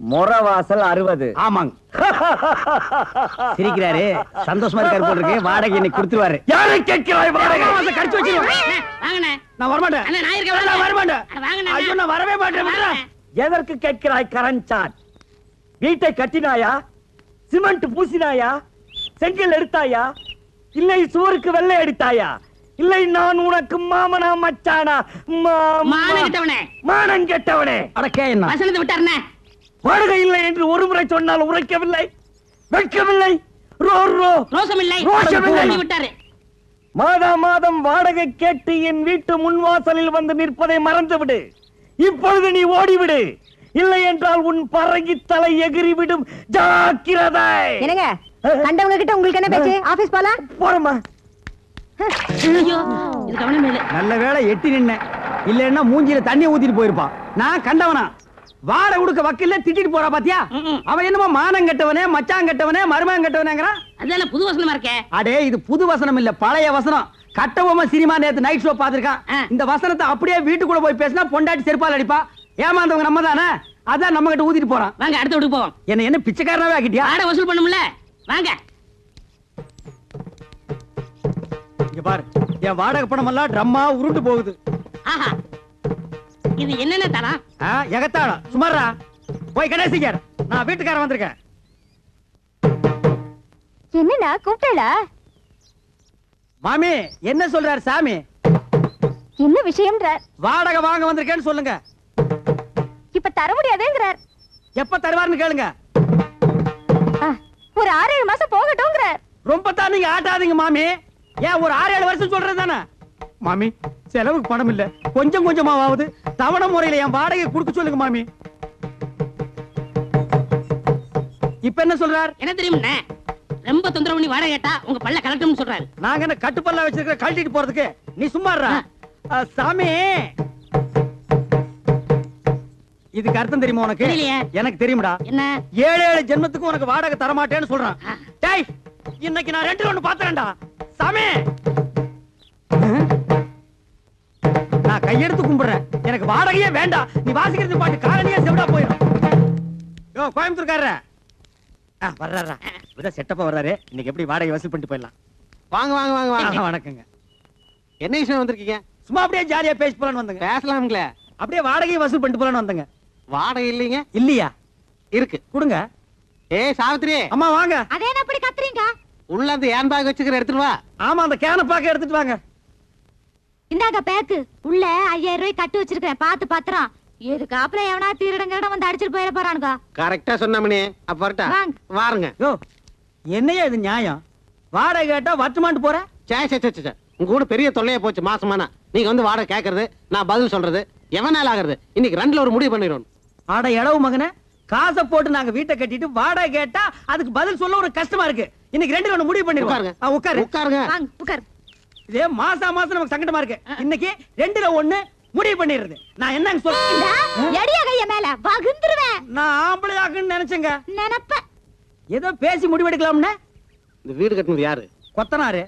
முறவாசல் 60. ஆமாங்க. சிரிக்கிறாரு, சந்தோஷமா இருக்காரு போல இருக்கு. வாடகை இன்னைக்கு கொடுத்துருவாரு. யாரை கேட்கிறாய் வாடகை? கடிச்சு வச்சிருவேன். வாங்கண்ணே. நான் வரமாட்டேன். அண்ணா, நான் இருக்கேன். நான் வரமாட்டேன். வாங்கண்ணே. ஐயோ, நான் வரவே மாட்டேன். விட்றா. எதற்கு கேட்கிறாய் கரஞ்சான்? வீட்டை கட்டினாயா? சிமெண்ட் பூசினாயா? செங்கல் எடுத்தாயா? இல்லை சுவருக்கு வெள்ளை அடித்தாயா? இல்லை நான் உனக்கு மாமனா மச்சானா? மானம் கெட்டவனே. மானம் கெட்டவனே. அடக்கே என்ன? வசனத்தை விட்டாருண்ணே. வாடகை இல்லை என்று ஒரு முறை சொன்னால் உரைக்கவில்லை, வெட்கவில்லை, ரோசம் இல்லை. ரோஷம் இல்லை. விட்டாரு. மாதம் வாடகை கேட்டு என் வீட்டு முன்வாசலில் வந்து நிற்பதை மறந்துவிடு. இப்பொழுது நீ ஓடிவிடு, இல்லை என்றால் உன் பறகி தலை எகிறிவிடும். ஜாக்கிரதை. என்னங்க கண்டவங்க கிட்ட உங்களுக்கு என்ன பேச்சு? ஆபீஸ் போலாம். போறமா. ஐயோ, இது கவனம் இல்லை. நல்ல வேளை எட்டி நின்ன, இல்லன்னா மூஞ்சில தண்ணி ஊத்திட்டு போயிருப்பான். நான் கண்டவனா? வாடகை கொடுக்க வக்கீல்ல திட்டிட்டு போறா பாத்தியா? அவன் என்னமோ மானம் கெட்டவனே, மச்சான் கெட்டவனே, மருமகன் கெட்டவனேங்கறான். அதெல்லாம் புது வசனமா இருக்கே. அடே, இது புது வசனம் இல்ல, பழைய வசனம். கட்டபொம்மை சினிமா நேத்து நைட் ஷோ பாத்துருக்கான். இந்த வசனத்தை அப்படியே வீட்டுக்குள்ள போய் பேசினா பொண்டாட்டி செருப்பால் அடிப்பா. ஏமாந்தவங்க நம்ம தானே, அதான் நம்ம கிட்ட ஊத்திட்டு போறான். வாங்க அடுத்த வீட்டுக்கு போவோம். என்ன பிச்சைக்காரனாவே ஆக்கிட்டியா? வாடகை வசூல் பண்ணும்ல, வாங்க. இங்க பாரு, என் வாடகை பணம் எல்லாம் ட்ரம்மா உருண்டு போகுது. ஆஹா, இது என்னென்ன தரம்? எகத்தாளம் சுமாரா. போய் கணேசிக்கார், நான் வீட்டுக்காரன் வந்திருக்கேன். என்னண்ணா கூப்பிட்டா? மாமி என்ன சொல்றாரு சாமி? என்ன விஷயம்ன்றார்? வாடகை வாங்க வந்திருக்கேன்னு சொல்லுங்க. இப்ப தர முடியாதுங்கிறார். எப்ப தருவாருன்னு கேளுங்க. ஒரு 6-7 மாசம் போகட்டும்ங்கிறார். ரொம்ப தான் நீங்க ஆட்டாதீங்க மாமி. ஏன் ஒரு 6-7 வருஷம் சொல்றது தானே மாமி? செலவுக்கு பணம் இல்ல, கொஞ்சம் கொஞ்சமாவது தவணை முறையில என் வாடகை கொடுக்க சொல்லுங்க மாமி. இப்ப என்ன சொல்றார்? என்ன தெரியும்ண்ணே, ரொம்ப தொந்தரவு பண்ணி வாடகை கேட்டா உங்க பல்ல கலட்டும்னு சொல்றாரு. நாங்க என்ன கட்டுப்பல்லா வச்சிருக்க கழட்டிட்டு போறதுக்கு? நீ சும்மாறா சாமி. இதுக்கு அர்த்தம் தெரியுமா உனக்கு? தெரியலையே. எனக்கு தெரியும்டா. என்ன? 7 ஜென்மத்துக்கு உனக்கு வாடகை தர மாட்டேன்னு சொல்றான். டேய், இன்னைக்கு நான் 2 ஒண்ணு பாத்துறேன்டா சாமி. நான் கையெடுத்து கும்பிடுறேன், எனக்கு வாடகையே வேண்டாம். நீ வாசிக்கிறது பாட்டு காரணியா செவிடா போயிடும். யோ கோயம்புத்தூர்காரர வர்றாரா? விட செட்டப்பா வர்றாரு. இன்னைக்கு எப்படி வாடகை வசூல் பண்ணிட்டு போயிடலாம். வாங்க வாங்க வாங்க வாங்க. வணக்கங்க. என்ன விஷயம் வந்திருக்கீங்க? சும்மா அப்படியே ஜாலியா பேசி போலான்னு வந்தங்க. பேசலாம்ங்களே. அப்படியே வாடகை வசூல் பண்ணிட்டு போலான்னு வந்தங்க. வாடகை இல்லைங்க. இல்லையா? இருக்கு, கொடுங்க. ஏய் சாவித்ரி, அம்மா வாங்க. அதே என்ன அப்படி கத்துறீங்க? உள்ள அந்த ஏன் பேக் வச்சுக்கிற எடுத்துட்டு வா. ஆமா, அந்த கேன பாக்க எடுத்துட்டு வாங்க. இந்தாங்க பேக்கு. உள்ள 5000 ரூபாய் கட்டு வச்சிருக்கேன், பாத்து பத்திரம். எதுக்காப்புல எவனா திருடங்கட வந்து அடிச்சிட்டு போயிட போறானுங்க. கரெக்டா சொன்னமணி. அப்ப வரட்டா? வாங்க. வாருங்க. யோ, என்னையா இது நியாயம்? வாடகை கேட்டா வட்டுமான்ட்டு போற? சே சே சே சே, உங்க கூட பெரிய தொல்லையா போச்சு மாசமானா. நீங்க வந்து வாடகை கேக்குறது, நான் பதில் சொல்றது, எவனால ஆகுறது? இன்னைக்கு 2ல ஒரு முடிவு பண்ணிடுவோம். ஆட எடவு மகனே, காசை போட்டு நாங்க வீட்டை கட்டிட்டு வாடகை கேட்டா அதுக்கு பதில் சொல்ல ஒரு கஷ்டமா இருக்கு. இன்னைக்கு 2ல ஒண்ணு முடிவு பண்ணிடுவோம். உட்காருங்க. உட்காரு. உட்காருங்க. வாங்க உட்கார். இதே மாசம் நமக்கு சங்கடமா இருக்கு. இன்னைக்கு 2ல ஒண்ணு முடிவு பண்ணிடுறது. நான் என்னங்க சொல்றேன்? எடிய கைய மேல வகுந்துருவேன். நான் ஆம்பளை ஆக்குன்னு நினைச்சேங்க. நினைப்ப ஏதோ பேசி முடிவெடுக்கலாம்னு. இந்த வீடு கட்டினது யாரு? கொத்தனாரு.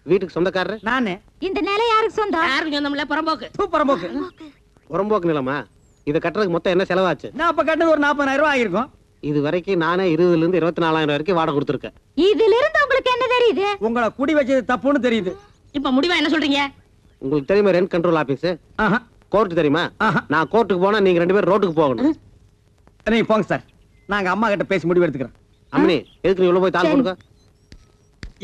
வீட்டுக்கு சொந்தக்காரரு நானு. இந்த நிலை யாருக்கு சொந்தம்? யாரும் சொந்தமில்ல, புறம்போக்கு. சூப்பரம்போக்கு. புறம்போக்கு நிலமா? இதை கட்டுறதுக்கு மொத்தம் என்ன செலவாச்சு? நான் அப்ப கட்டது ஒரு 40,000 ரூபாய் ஆயிருக்கும். இது வரைக்கும் நானே 20,000 இருந்து 24,000 வரைக்கும் வாடகை கொடுத்துருக்கேன். இதுல இருந்து உங்களுக்கு என்ன தெரியுது? உங்களை குடி வச்சது தப்புன்னு தெரியுது. இப்ப முடிவா என்ன சொல்றீங்க? உங்களுக்கு தெரியுமா ரெண்ட் கண்ட்ரோல் ஆபீஸ்? ஆஹா. கோர்ட் தெரியுமா? ஆஹா. நான் கோர்ட்டுக்கு போனா நீங்க 2 பேரும் ரோட்டுக்கு போகணும். நீங்க போங்க சார், நாங்க அம்மா கிட்ட பேசி முடிவு எடுத்துக்கிறோம். அம்மனி, எதுக்கு நீ உள்ள போய் தாள் கொடுக்க?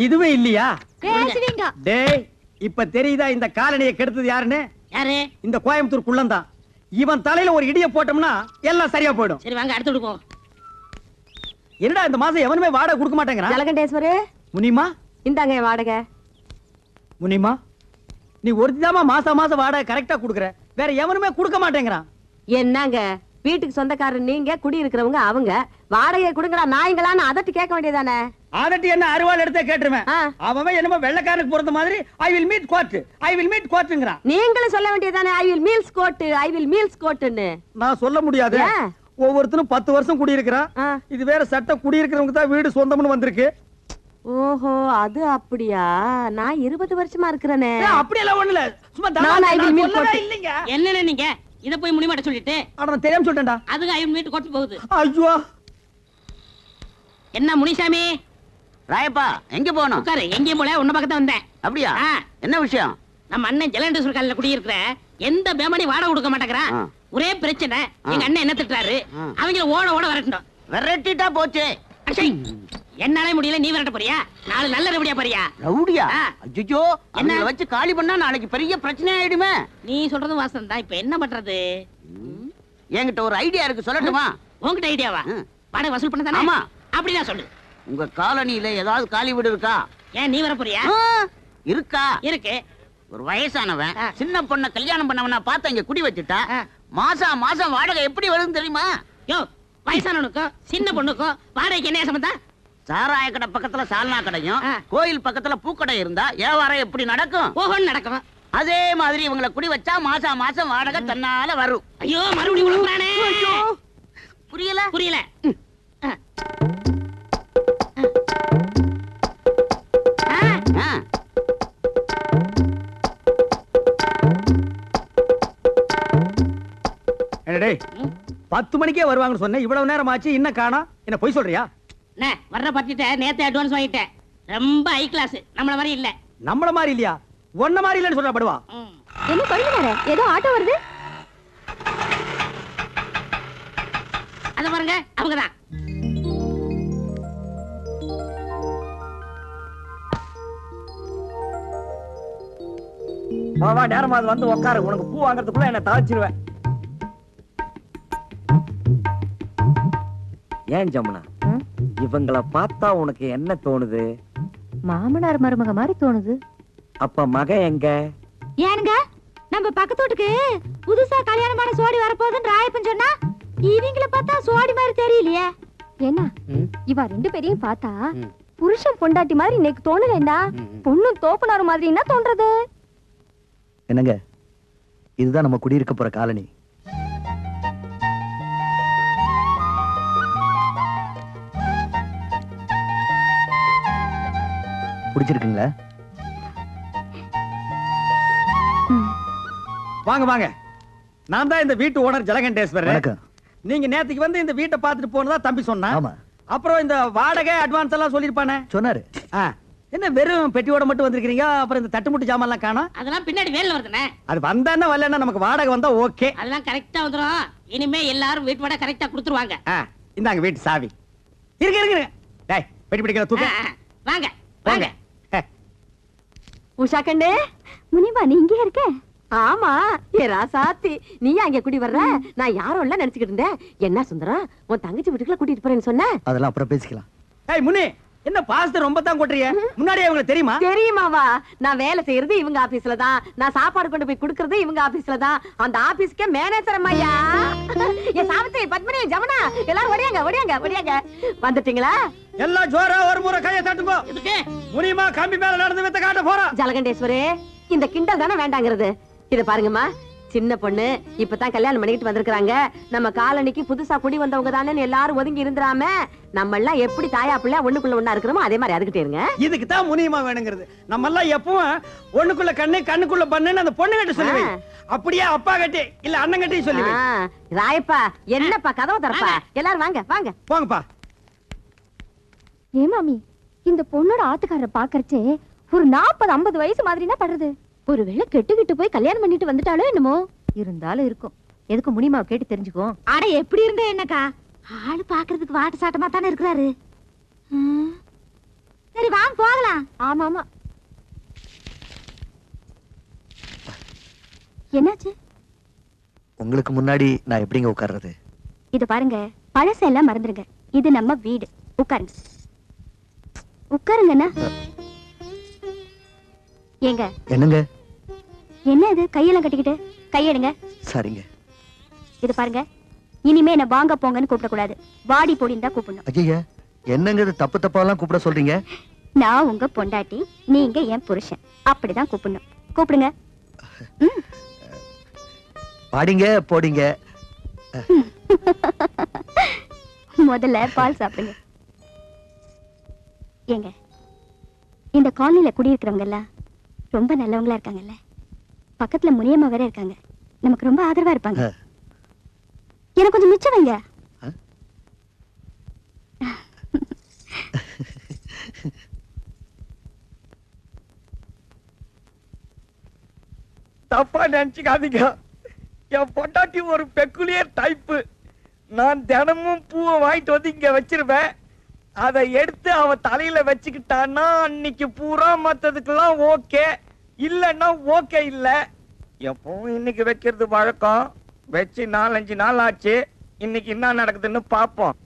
இதுவே இல்லையா? பேசுவீங்க. டேய், இப்ப தெரியுதா இந்த காலனியை கெடுத்தது யாருன்னு? யாரு? இந்த கோயம்புத்தூர் குள்ளந்தான். இவன் தலையில ஒரு இடிய போட்டோம்னா எல்லாம் சரியா போயிடும். சரி வாங்க அடுத்த வீட்டுக்கு போவோம். என்னடா இந்த மாசம் எவனுமே வாடகை கொடுக்க மாட்டேங்கிறான்? ஜலகண்டேஸ்வரே, முனிமா, இந்தாங்க என் வாடகை. முனிமா, நீ ஒருத்திதாமா மாசம் வாடகை கரெக்டா குடுக்குற, வேற எவனுமே கொடுக்க மாட்டேங்கிறான். என்னங்க வீட்டுக்கு சொந்தக்காரர் நீங்க, குடி இருக்கிறவங்க அவங்க. வாடகை கொடுங்கடா நாய்ங்களான்னு அதட்டி கேட்க வேண்டியதானே? அதட்டி என்ன அருவாள் எடுத்தே கேட்டுருவேன். ஆ. அவன் என்னமோ வெள்ளக்காரனுக்கு பொறுத்த மாதிரி ஐ வில் மீட் கோர்ட்டுங்கிறான். நீங்களும் சொல்ல வேண்டியதானே ஐ வில் மீல்ஸ் கோட்னு. நான் சொல்ல முடியாது. ஏன்? ஒவ்வொருத்தரும் 10 வருஷம் குடியிருக்கிறான். ஆ. இது வேற சட்டம், குடியிருக்கிறவங்க தான் வீடு சொந்தம்னு வந்திருக்கு. ஓஹோ, அது அப்படியா? நான் 20 வருஷமா இருக்கிறேனே. அப்படியெல்லாம் ஒண்ணு இல்ல, சும்மா நான் I will meet சொல்லவே court. இல்லைங்க. என்னன்னு நீங்க இத போய் முனிமாட்ட சொல்லிட்டு அட நான் தெரியாம சொல்லிட்டேன்டா. அதுக்கு ஐயன் வீட்டு கொட்டு போகுது. ஐயோ என்ன முனிசாமி ராயப்பா எங்க போகணும்? உட்காரு. எங்கேயும் போல உன்ன பக்கத்துல வந்தேன். அப்படியா? ஆ. என்ன விஷயம்? நம்ம அண்ணன் ஜலண்டேஸ்வர் காலையில குடியிருக்கிற எந்த பேமணி வாடகை கொடுக்க மாட்டேங்கிறான். ஆ. ஒரே பிரச்சனை. எங்க அண்ணன் என்ன திட்டுறாரு, அவங்கள ஓட ஓட வரட்டணும். விரட்டிட்டா போச்சு. அச்சை, என்னாலே முடியல, நீ விரட்ட போறியா? நாலு நல்ல ரவுடியா பாரியா? ரவுடியா? ஆ. அஜ்ஜோ, என்ன வச்சு காலி பண்ணா நாளைக்கு பெரிய பிரச்சனை ஆயிடுமே. நீ சொல்றது வாசம் தான். இப்ப என்ன பண்றது? என்கிட்ட ஒரு ஐடியா இருக்கு, சொல்லட்டுமா? உன்கிட்ட ஐடியாவா? ம். வாடகை வசூல் பண்ண தானே? ஆமா. அப்படின்னா சொல்லு. உங்க காலனியில ஏதாவது காலி வீடு இருக்கா? ஏன் நீ வர போறியா? ஆ, இருக்கா? இருக்கு. ஒரு வயசானவன் ஆ. சின்ன பொண்ண கல்யாணம் பண்ணவனா பார்த்து இங்க குடி வச்சுட்டா ஆ. மாசம் மாசம் வாடகை எப்படி வருதுன்னு தெரியுமா? யோ, வயசானவனுக்கும் சின்ன பொண்ணுக்கும் வாடகைக்கு என்ன சம்பந்தம்? சாராய கடை பக்கத்துல சால்னா கடையும் ஆ. கோயில் பக்கத்துல பூக்கடை இருந்தா வியாபாரம் எப்படி நடக்கும்? ஓஹோன்னு நடக்கும். அதே மாதிரி இவங்களை குடி வச்சா மாசம் மாசம் வாடகை தன்னால வரும். ஐயோ, மறுபடியும் உழுகுறானே. புரியல? புரியல. ஆ. ஆ. ஆ. என்ன டேய் 10 மணிக்கே வருவாங்கன்னு சொன்னேன், இவ்வளவு நேரம் ஆச்சு இன்னும் காணா. என்ன பொய் சொல்றியா? அண்ணே, வர்ற பத்திட்ட நேத்து அட்வான்ஸ் வாங்கிட்டேன். ரொம்ப ஹை கிளாஸ். நம்மள மாதிரி இல்ல. நம்மள மாதிரி இல்லையா? ஒன்ன மாதிரி இல்லன்னு சொல்ற படுவா. ம். என்ன கொழுந்தனாரே, ஏதோ ஆட்டோ வருது. அத பாருங்க, அவங்கதான். வா வா, நேரமா அது வந்து உட்காரு. உனக்கு பூ வாங்குறதுக்குள்ள என்ன தாச்சிருவேன். ஏன் ஜமுனா, இவங்கள பார்த்தா உனக்கு என்ன தோணுது? மாமனார் மருமக மாதிரி தோணுது. அப்ப மகன் எங்க? ஏனுங்க, நம்ம பக்கத்து வீட்டுக்கு புதுசா கல்யாணமான சோடி வரப்போகுதுன்னு ராயப்பன் சொன்னா, இவங்கள பார்த்தா சோடி மாதிரி தெரியலையே. என்ன இவ ரெண்டு பேரையும் பார்த்தா புருஷன் பொண்டாட்டி மாதிரி இன்னைக்கு தோணலண்டா. பொண்ணு தோப்புனாரு மாதிரி என்ன தோன்றது? என்னங்க, இதுதான் நம்ம குடியிருக்க போற காலனி. பிடிச்சிருக்குங்களா? வாங்க வாங்க, நான் தான் இந்த வீட்டு ஓனர் ஜலகண்டேஸ்வரர். வணக்கம். நீங்க நேத்துக்கு வந்து இந்த வீட்டை பார்த்துட்டு போனதா தம்பி சொன்னா. ஆமா. அப்புறம் இந்த வாடகை அட்வான்ஸ் எல்லாம் சொல்லிருப்பானே. சொன்னாரு. என்ன வெறும் பெட்டியோட மட்டும் வந்திருக்கீங்க? அப்புறம் இந்த தட்டுமுட்டு ஜாமான் எல்லாம் காணோம். அதெல்லாம் பின்னாடி வேலை வருதுண்ணே. அது வந்தானே வரலன்னா நமக்கு வாடகை வந்தா ஓகே. அதெல்லாம் கரெக்டா வந்துரும். இனிமே எல்லாரும் வீட்டு வாடகை கரெக்டா கொடுத்துருவாங்க. இந்தாங்க வீட்டு சாவி. இருக்கு இருக்கு. டேய், பெட்டி பிடிக்கிற தூக்கு. வாங்க வாங்க. வாங்க. உஷா கண்ணு, முனிமா நீ இங்கே இருக்க? ஆமா, ஏ ராசாத்தி, நீ அங்க குடி வர்ற? நான் யாரும் இல்ல நினைச்சுக்கிட்டு இருந்தேன். என்ன சுந்தரம், உன் தங்கச்சி வீட்டுக்குள்ள கூட்டிட்டு போறேன்னு சொன்ன? அதெல்லாம் அப்புறம் பேசிக்கலாம். ஏய் முனி, என்ன பாஸ்த ரொம்ப தான் கொட்டுறிய? முன்னாடியே உங்களுக்கு தெரியுமா? தெரியுமாவா? நான் வேலை செய்யறது இவங்க ஆபீஸ்ல தான். நான் சாப்பாடு கொண்டு போய் கொடுக்கறது இவங்க ஆபீஸ்ல தான். அந்த ஆபீஸ்க்கே மேனேஜர் அம்மையா. என் சாவித்திரி, பத்மினி, ஜமுனா எல்லாரும் ஓடியாங்க ஓடியாங்க ஓடியாங்க. வந்துட்டீங்களா? எல்லாம் ஜோரா ஒரு முறை கையை தட்டுங்க. எதுக்கு? முனிமா கம்பி மேல நடந்து வித்த காட்ட போறோம். ஜலகண்டேஸ்வரே, இந்த கிண்டல் தானே வேண்டாங்கிறது. இத பாருங்கம்மா, சின்ன பொண்ணு இப்பதான் கல்யாணம் பண்ணிட்டு வந்திருக்காங்க. நம்ம காலனிக்கு புதுசா குடி வந்தவங்க தானே எல்லாரும் ஒதுங்கி இருந்துராம, நம்ம எல்லாம் எப்படி தாயா பிள்ளை ஒண்ணுக்குள்ள ஒண்ணா இருக்கிறோமோ அதே மாதிரி அதுக்கிட்டே இருங்க. இதுக்கு தான் முனிமா வேணுங்கிறது. நம்ம எல்லாம் எப்பவும் ஒண்ணுக்குள்ள கண்ணு கண்ணுக்குள்ள பண்ணுன்னு அந்த பொண்ணு கிட்ட சொல்லுவே. அப்படியே அப்பா கட்டி இல்ல அண்ணன் கட்டி சொல்லுவே. ராயப்பா, என்னப்பா கதவு தரப்பா? எல்லாரும் வாங்க வாங்க போங்கப்பா. ஏ மாமி, இந்த பொண்ணோட ஆத்துக்காரரை பாக்கறச்சே ஒரு 40-50 வயசு மாதிரினா படுறது. ஒருவேளை கெட்டுக்கிட்டு போய் கல்யாணம் பண்ணிட்டு வந்துட்டாலோ என்னமோ. இருந்தாலும் இருக்கும். எதுக்கு முனிமாவை கேட்டு தெரிஞ்சுக்கோ. அட எப்படி இருந்தே என்னக்கா, ஆளு பாக்குறதுக்கு வாட்டு சாட்டமா தானே இருக்கிறாரு. சரி வாங்க போகலாம். ஆமா ஆமா. என்னாச்சு? உங்களுக்கு முன்னாடி நான் எப்படிங்க உட்கார்றது? இது பாருங்க, பழசெல்லாம் மறந்துருங்க. இது நம்ம வீடு. உட்காருங்க உட்காருங்கண்ணா. ஏங்க என்னங்க? என்ன இது கையெல்லாம் கட்டிக்கிட்டு? கையெடுங்க. சரிங்க. இது பாருங்க, இனிமே என்ன வாங்க போங்கன்னு கூப்பிடக்கூடாது. வாடி போடின்னு தான் கூப்பிடணும். ஐயா, என்னங்க இது தப்பு தப்பாலாம் கூப்பிட சொல்றீங்க? நான் உங்க பொண்டாட்டி, நீங்க என் புருஷன். அப்படிதான் கூப்பிடணும். கூப்பிடுங்க. பாடிங்க போடிங்க. முதல்ல பால் சாப்பிடுங்க. ஏங்க, இந்த காலனில குடியிருக்கிறவங்க எல்லாம் ரொம்ப நல்லவங்களா இருக்காங்கல்ல. பக்கத்துல முனியம்மா வேற இருக்காங்க. நமக்கு ரொம்ப ஆதரவா இருப்பாங்க. எனக்கு கொஞ்சம் மிச்சம் வைங்க. தப்பா நினைச்சுக்காதீங்க. என் பொண்டாட்டி ஒரு பெக்குலியர் டைப்பு. நான் தினமும் பூவை வாங்கிட்டு வந்து இங்க வச்சிருவேன். அதை எடுத்து அவ தலையில வச்சுக்கிட்டான்னா அன்னைக்கு பூரா மத்ததுக்கெல்லாம் ஓகே, இல்லன்னா ஓகே இல்ல. எப்பவும் இன்னைக்கு வைக்கிறது வழக்கம். வச்சு 4-5 நாள் ஆச்சு. இன்னைக்கு என்ன நடக்குதுன்னு பாப்போம்.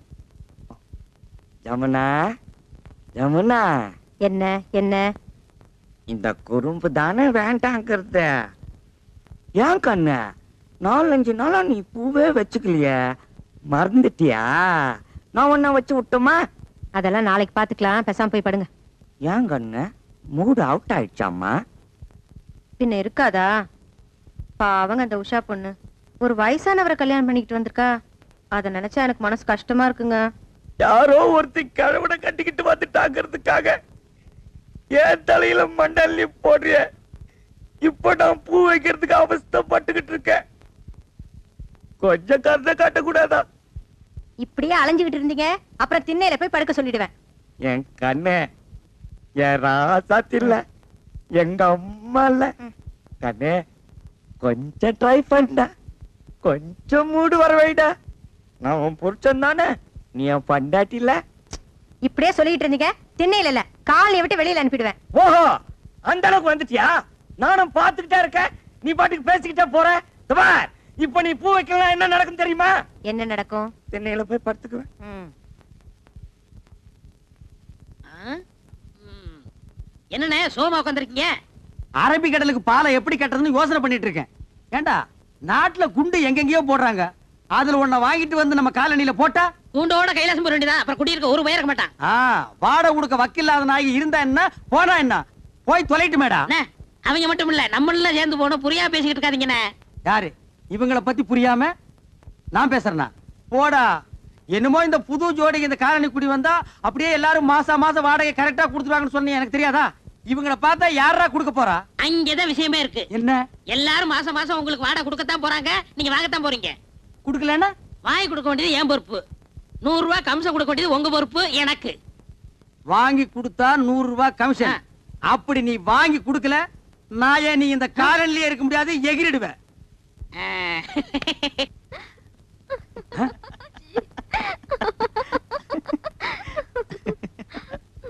ஜமுனா, ஜமுனா, என்ன என்ன இந்த குறும்பு தானே வேண்டாங்கிறத. ஏன் கண்ணு 4-5 நாளா நீ பூவே வச்சுக்கலையே, மறந்துட்டியா? நான் ஒன்ன வச்சு விட்டோமா? அதெல்லாம் நாளைக்கு பாத்துக்கலாம், பேசாம போய் படுங்க. ஏன் கண்ணு மூடு அவுட் ஆயிடுச்சாமா? பின்ன இருக்காதா? பாவங்க அந்த உஷா பொண்ணு ஒரு வயசானவரை கல்யாணம் பண்ணிக்கிட்டு வந்திருக்கா. அத நினைச்சா எனக்கு மனசு கஷ்டமா இருக்குங்க. யாரோ ஒருத்தி கழுவனை கட்டிக்கிட்டு வந்துட்டாங்கிறதுக்காக ஏன் தலையில மண்டல்லி போடுறிய? இப்ப நான் பூ வைக்கிறதுக்கு அவஸ்தைப்பட்டுக்கிட்டு இருக்கேன். கொஞ்சம் கருத காட்டக்கூடாதா? இப்படியே அலைஞ்சுகிட்டு இருந்தீங்க, அப்புறம் திண்ணையில போய் படுக்க சொல்லிடுவேன். என் கண்ணே, என் ராசாத்தில்ல, எங்க அம்மா இல்ல கண்ணே, கொஞ்சம் ட்ரை பண்ண, கொஞ்சம் மூடு வர வைடா. நான் உன் புருஷன் தானே, நீ என் பண்டாட்டி இல்ல. இப்படியே சொல்லிட்டு இருந்தீங்க, திண்ணையில இல்ல காலையை விட்டு வெளியில அனுப்பிடுவேன். ஓஹோ, அந்த அளவுக்கு வந்துட்டியா? நானும் பாத்துக்கிட்டே இருக்கேன், நீ பாட்டுக்கு பேசிக்கிட்டே போற. பார், இப்ப நீ பூ வைக்கலாம் என்ன நடக்கும் தெரியுமா? என்ன நடக்கும்? திண்ணையில போய் படுத்துக்குவேன். என்னண்ணே சோமா உட்காந்துருக்கீங்க? அரபி கடலுக்கு பாலை எப்படி கட்டுறதுன்னு யோசனை பண்ணிட்டு இருக்கேன். ஏண்டா, நாட்டுல குண்டு எங்கெங்கயோ போடுறாங்க, அதுல ஒன்ன வாங்கிட்டு வந்து நம்ம காலனில போட்டா கூண்டோட கைலாசம் போற வேண்டியதான். அப்புறம் குடியிருக்க ஒரு பயிர் இருக்க மாட்டான். வாடகை கொடுக்க வக்கில்லாத நாயகி இருந்தா என்ன, போனா என்ன, போய் தொலைட்டு மேடா. அவங்க மட்டும் இல்ல, நம்மள சேர்ந்து போனோம். புரியா பேசிக்கிட்டு இருக்காதீங்கண்ணே. யாரு இவங்கள பத்தி புரியாம நான் பேசுறேனா? போடா. என்னமோ இந்த புது ஜோடிக்கு இந்த காலனி குடி வந்தா அப்படியே எல்லாரும் மாசம் வாடகை கரெக்டா கொடுத்துருவாங்கன்னு சொன்னீங்க. எனக்கு தெரியாதா? இவங்கள பார்த்தா யாரா கொடுக்க போறா? அங்கதான் விஷயமே இருக்கு. என்ன? எல்லாரும் மாசம் உங்களுக்கு வாடகை கொடுக்கத்தான் போறாங்க, நீங்க வாங்கத்தான் போறீங்க. குடுக்கலன்னா வாங்கி கொடுக்க வேண்டியது என் பொறுப்பு. 100 ரூபாய் கமிஷன் கொடுக்க வேண்டியது உங்க பொறுப்பு. எனக்கு வாங்கி கொடுத்தா 100 ரூபாய் கமிஷன். அப்படி நீ வாங்கி கொடுக்கல, நான் ஏன் நீ இந்த காலனிலேயே இருக்க முடியாது, எகிரிடுவேன்.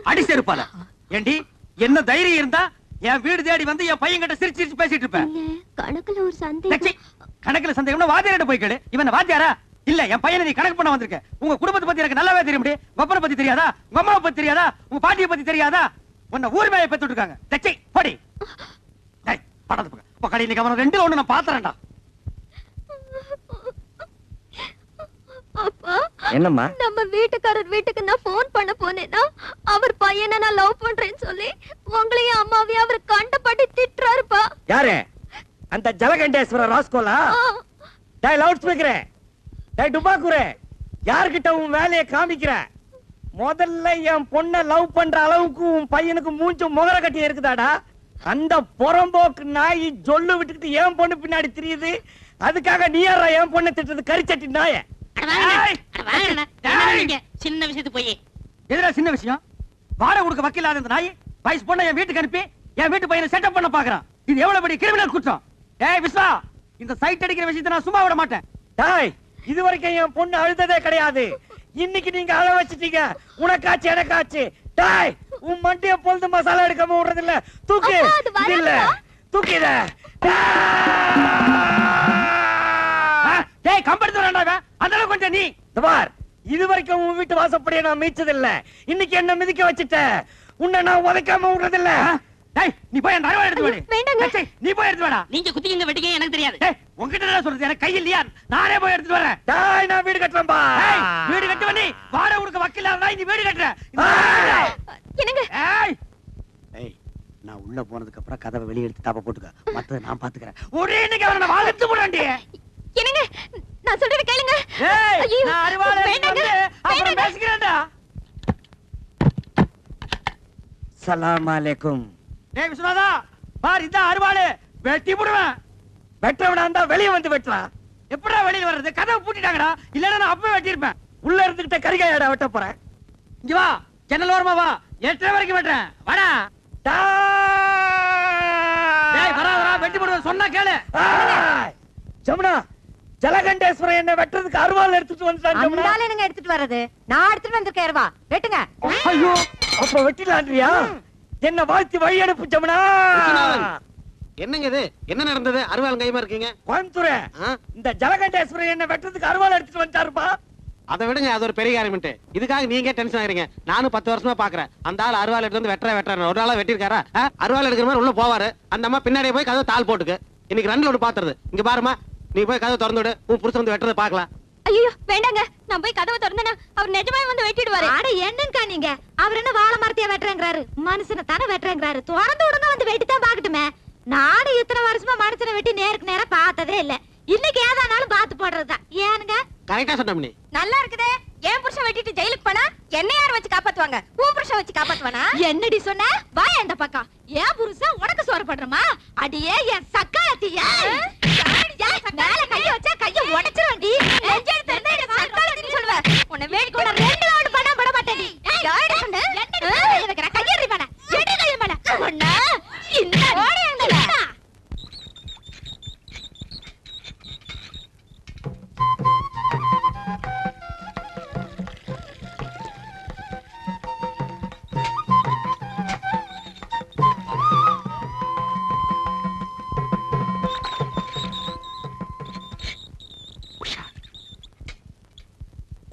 அடி செருப்பால. ஏண்டி, என்ன தைரியம் இருந்தா என் வீடு தேடி வந்து என் பையன் கிட்ட சிரிச்சு சிரிச்சு பேசிட்டு இருப்பேன். கணக்குல ஒரு சந்தேகம். கணக்குல சந்தேகம்னா வாத்தியார்ட்ட போய் கேளு. இவன் வாத்தியாரா? இல்ல, என் பையனை நீ கணக்கு பண்ண வந்திருக்க. உங்க குடும்பத்தை பத்தி எனக்கு நல்லாவே தெரியும். உங்க பத்தி தெரியாதா? உங்க அம்மாவை பத்தி தெரியாதா? உங்க பாட்டியை பத்தி தெரியாதா? உன்னை ஊர் மேய பெத்து இருக்காங்க. தச்சி போடி. டேய், படாத பக்கம். பக்கடி இன்னைக்கு அவன 2 ஒண்ணு நான் பாத்துறேன்டா. அப்பா, என்னம்மா? நம்ம வீட்டுக்காரர் வீட்டுக்கு நான் போன் பண்ண போனேன்னா அவர் பையனை நான் லவ் பண்றேன்னு சொல்லி உங்களையும் அம்மாவையும் அவர் கண்டபடி திட்டுறாருப்பா. யாரு? அந்த ஜலகண்டேஸ்வர ராஸ்கோலா? டேய் லவுட் ஸ்பீக்கரே, டேய் டுபாக்குரே, யார்கிட்ட உன் வேலையை காமிக்கிற? முதல்ல என் பொண்ணை லவ் பண்ற அளவுக்கு உன் பையனுக்கு மூஞ்சும் முகர கட்டி இருக்குதாடா? அந்த புறம்போக்கு நாய் ஜொல்லு விட்டுக்கிட்டு என் பொண்ணு பின்னாடி தெரியுது. அதுக்காக நீ யாரா என் பொண்ணை திட்டுறது? கரிச்சட்டி நாய. சின்ன விஷயத்து போய் எதுடா சின்ன விஷயம்? வாடகை கொடுக்க வக்கில்லாத இந்த நாய் வயசு பொண்ணை என் வீட்டுக்கு அனுப்பி என் வீட்டு பையனை செட்டப் பண்ண பாக்குறான். இது எவ்வளவு பெரிய கிரிமினல் குற்றம். ஏய் விஸ்வா, இந்த சைட் அடிக்கிற விஷயத்தை நான் சும்மா விட மாட்டேன். டேய், இது வரைக்கும் என் பொண்ணு அழுததே கிடையாது. இன்னைக்கு நீங்க அழ வச்சிட்டீங்க. உனக்காச்சு எனக்காச்சு. டேய், உன் மண்டிய பொழுது மசாலா எடுக்காம விடுறது இல்ல. தூக்கு. இல்ல தூக்கிட. டேய், கம்பெடுத்து வரேன்டா. அந்த அளவுக்கு கொஞ்சம் நீ பார், இது வரைக்கும் உன் வீட்டு வாசப்படியை நான் மீச்சது இல்ல. இன்னைக்கு என்ன மிதிக்க வச்சிட்ட. உன்னை நான் உதைக்காம விடுறது இல்ல. டேய், நீ போய் அந்த அருவாளை எடுத்து வாடி. வேண்டாங்க. நீ போய் எடுத்து வாடா. நீங்க குத்திங்க வெட்டிங்க எனக்கு தெரியாது. டேய், உன்கிட்ட என்ன சொல்றது? எனக்கு கை இல்லையா? நானே போய் எடுத்து வரேன். டேய், நான் வீடு கட்டுறேன் பா. டேய், வீடு கட்டுவ நீ. வாடகை கொடுக்க வக்கில்லாத நாய், நீ வீடு கட்டுற. என்னங்க? ஏய், ஏய், நான் உள்ள போனதுக்கு அப்புறம் கதவை வெளிய எடுத்து தாப்ப போட்டுக்க. மத்தத நான் பாத்துக்கறேன். ஒரே இன்னைக்கு அவனை வாழத்து போறான்டி. என்னங்க, நான் சொல்றத கேளுங்க. ஏய், ஐயோ, நான் அருவாளை வேண்டாங்க, வந்து அப்புறம் வேண்டாங்க. பேசிக்கிறேன்டா. சலாம் அலைக்கும். டேய் விஸ்வநாதா, பார் இந்த அருவாளை வெட்டி போடுவேன். வெட்டவனா இருந்தா வெளியே வந்து வெட்டலாம். எப்படா வெளியில வர்றது? கதவை பூட்டிட்டாங்கடா. இல்லன்னா நான் அப்பவே வெட்டியிருப்பேன். உள்ள இருந்துகிட்ட கரிகாயடா வெட்ட போறேன். இங்க வா, ஜன்னல் ஓரமா வா. 8 வரைக்கும் வெட்டுறேன். வாடா. டேய் வரா வரா, வெட்டி போடுவேன் சொன்னா கேளு. ஜமுனா, ஜலகண்டேஸ்வரர் என்ன வெட்டுறதுக்கு அருவாள் எடுத்துட்டு வந்துட்டான் ஜமுனா. அந்தால என்னங்க எடுத்துட்டு வர்றது? நான் எடுத்துட்டு வந்திருக்கேன் அருவா. வெட்டுங்க. ஐயோ, அப்ப வெட்டிலான்றியா? என்ன வாழ்த்தி வழி அனுப்பு ஜமுனா. என்னங்க இது? என்ன நடந்தது? அருவாள் கைமா இருக்கீங்க. கோயம்புத்தூர் இந்த ஜலகண்டேஸ்வரர் என்ன வெட்டுறதுக்கு அருவாள் எடுத்துட்டு வந்துட்டாருப்பா. அதை விடுங்க, அது ஒரு பெரிய காரியம்ட்டு. இதுக்காக நீங்க டென்ஷன் ஆகிறீங்க. நானும் 10 வருஷமா பாக்குறேன். அந்த ஆள் அருவாள் எடுத்து வந்து வெட்டுறேன் ஒரு நாளா வெட்டிருக்காரா? அருவாள் எடுக்கிற மாதிரி உள்ள போவாரு. அந்த அம்மா பின்னாடியே போய் கதவை தாள் போட்டுக்கு. இன்னைக்கு 2 லோடு பாத்துறது. இங்க பாருமா, நீ போய் கதவை திறந்து விடு. உன் புருஷன் வந்து வெட்டுறதை பாக்கலாம். ஐயோ வேண்டாங்க, நான் போய் கதவை திறந்தேனா அவர் நிஜமாவே வந்து வெட்டிடுவாரு. அட என்னங்கா நீங்க? அவர் என்ன வாழை மரத்தையே வெட்டுறேங்கறாரு? மனுஷனை தானே வெட்டுறேங்கறாரு. திறந்து விடுங்க, வந்து வெட்டி தான் பாக்கட்டுமே. நானும் இத்தனை வருஷமா மனுஷனை வெட்டி நேருக்கு நேரா பார்த்ததே இல்ல. இன்னைக்கு ஏதானாலும் பார்த்து போடுறதுதான். ஏனுங்க? கரெக்டா சொன்ன நீ. நல்லா இருக்குதே. ஏன் புருஷன் வெட்டிட்டு ஜெயிலுக்கு போனா என்ன யார் வச்சு காப்பாத்துவாங்க? உன் புருஷன் வச்சு காப்பாத்துவானா? என்னடி சொன்ன? வா இந்த பக்கம். ஏன் புருஷன் உனக்கு சோறு பண்றமா? அடியே என் சக்காலத்தியா. மேல கைய வச்சா கைய உடைச்சிருவேன்டி. நெஞ்செடுத்து இருந்தா என்ன சக்காலத்தின்னு சொல்லுவ? உன்னை வேடிக்கை உன்னை 2 ரவுண்ட் பண்ண விட மாட்டேன்டி. யாரடி சொன்ன? என்னடி கையறி மேல. எடி கைய மேல. ஒண்ணா இந்த ஓடியங்கடா.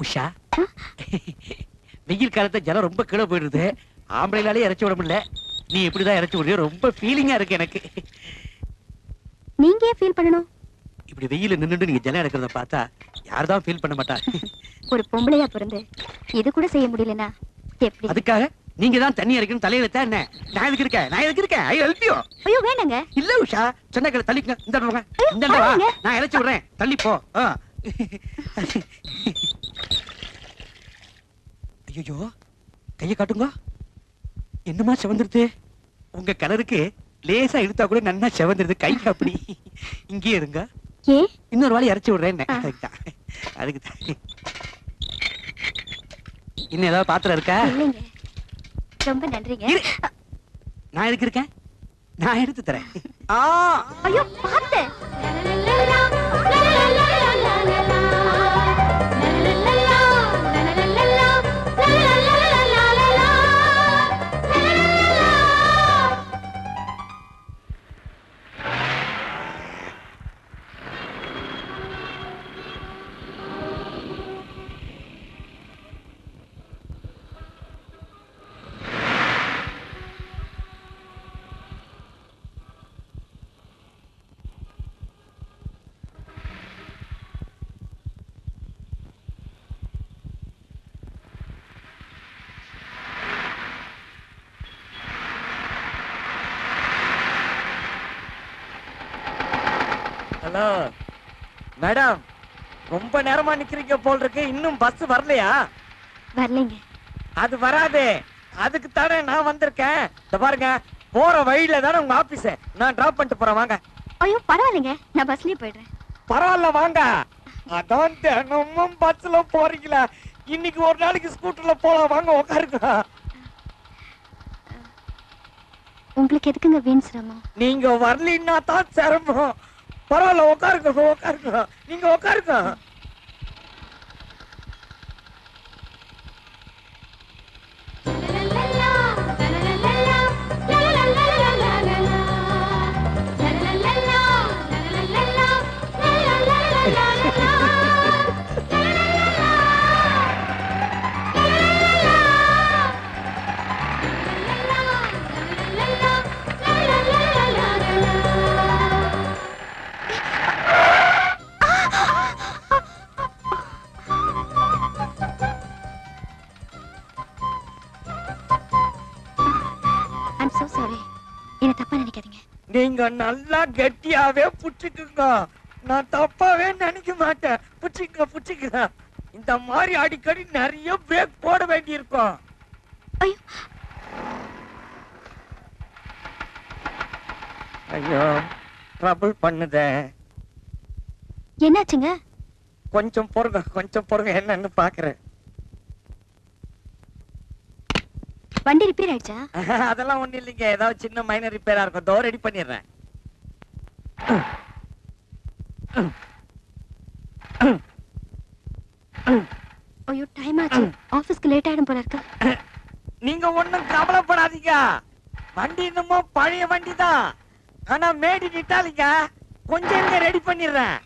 உஷா, வெயில் காலத்துல ஜலம் ரொம்ப கீழே போயிடுது. ஆம்பளைனாலே இறச்சி விட முடியல. நீ எப்படிதான் இறச்சி விடுறியோ? ரொம்ப ஃபீலிங்கா இருக்கு எனக்கு. நீங்க ஏன் ஃபீல் பண்ணணும்? இப்படி வெயில நின்னுட்டு நீங்க ஜலம் எடுக்கிறத பார்த்தா யார்தான் ஃபீல் பண்ண மாட்டா? ஒரு பொம்பளையா பிறந்து இது கூட செய்ய முடியலனா எப்படி? அதுக்காக நீங்க தான் தண்ணி இறக்கணும் தலையில தான் என்ன? நான் எதுக்கு இருக்கேன்? I help you. ஐயோ வேணாங்க. இல்ல உஷா, சொன்ன கேளு. தள்ளிங்க. இந்த வா, நான் இறச்சி விடுறேன். தள்ளி போ. ஐயோ, கைய காட்டுங்க. என்னமா செவந்துருது? உங்க கலருக்கு லேசா இழுத்தா கூட நன்னா செவந்துருது. கை அப்படி. இங்கே இருங்க. ஏ இன்னொரு வாழை இறச்சி விடுறேன். அதுக்கு தான். இன்னும் ஏதாவது பாத்திரம் இருக்கா? இல்லைங்க. ரொம்ப நன்றிங்க. நான் எதுக்கு இருக்கேன்? நான் எடுத்து தரேன். ஐயோ பாத்து. ஹலோ மேடம், ரொம்ப நேரமா நிக்கிறீங்க போல் இருக்கு. இன்னும் பஸ் வரலையா? வரலைங்க. அது வராதே, அதுக்கு தானே நான் வந்திருக்கேன். இந்த பாருங்க, போற வழியில தானே உங்க ஆபீஸ். நான் டிராப் பண்ணிட்டு போறேன், வாங்க. ஐயோ பரவாயில்லைங்க, நான் பஸ்லயே போயிடுறேன். பரவாயில்ல வாங்க. அதான் தினமும் பஸ்ல போறீங்களா? இன்னைக்கு ஒரு நாளைக்கு ஸ்கூட்டர்ல போலாம், வாங்க உட்காருங்க. உங்களுக்கு எதுக்குங்க வீண் சிரமம்? நீங்க வரலன்னா தான் சிரமம். பரவாயில்ல உட்காருங்க. நீங்க உட்காருங்க. நீங்க நல்லா கெட்டியாவே புடிச்சுக்குங்க. நான் தப்பாவே நினைக்க மாட்டேன். புடிச்சுக்க. இந்த மாதிரி அடிக்கடி நிறைய பிரேக் போட வேண்டி இருக்கும். ஐயோ ட்ரபிள் பண்ணுதே. என்னாச்சுங்க? கொஞ்சம் பொறுங்க என்னன்னு பாக்குறேன். வண்டி ரிப்பேர் ஆயிடுச்சா? அதெல்லாம் ஒண்ணு இல்லைங்க, ஏதாவது சின்ன மைனர் ரிப்பேரா இருக்கும். தோ ரெடி பண்ணிடுறேன். ஐயோ டைம் ஆச்சு, ஆபீஸ்க்கு லேட் ஆயிடும் போல இருக்கு. நீங்க ஒண்ணும் கவலைப்படாதீங்க, வண்டி இன்னமும் பழைய வண்டி தான், ஆனா மேடி நிட்டாலிங்க, கொஞ்சம் இங்க ரெடி பண்ணிடுறேன்.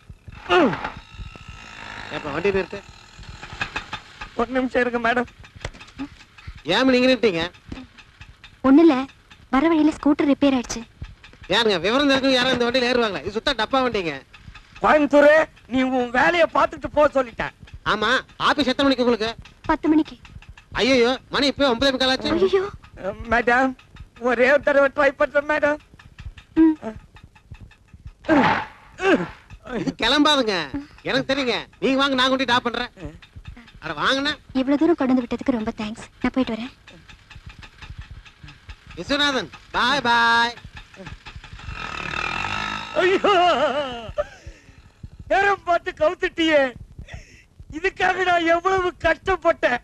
வண்டி நிறுத்து. ஒரு நிமிஷம் இருங்க மேடம். ஏன் நீங்க நிறுத்தீங்க? ஒண்ணு இல்ல, வர வழியில ஸ்கூட்டர் ரிப்பேர் ஆயிடுச்சு. ஏனுங்க விவரம் தெரிஞ்சு யாரும் இந்த வண்டியில ஏறுவாங்களா? இது சுத்தா டப்பா வண்டிங்க. கோயம்புத்தூர், நீ உன் வேலையை பார்த்துட்டு போ சொல்லிட்டேன். ஆமா, ஆபீஸ் எத்தனை மணிக்கு உங்களுக்கு? 10 மணிக்கு. ஐயோ மணி இப்ப 9:45 ஆச்சு. ஐயோ மேடம், ஒரே ஒரு தடவை ட்ரை பண்றேன் மேடம். இது கிளம்பாதுங்க, எனக்கு தெரியுங்க. நீங்க வாங்க, நான் கொண்டு டாப் பண்றேன். அட வாங்கண்ணா. இவ்வளவு தூரம் கொண்டு வந்து விட்டதுக்கு ரொம்ப தேங்க்ஸ். நான் போயிட்டு வரேன். விஸ்வநாதன், பாய் பாய். ஐயோ, நேரம் பார்த்து கவுத்துட்டியே. இதுக்காக நான் எவ்வளவு கஷ்டப்பட்டேன்.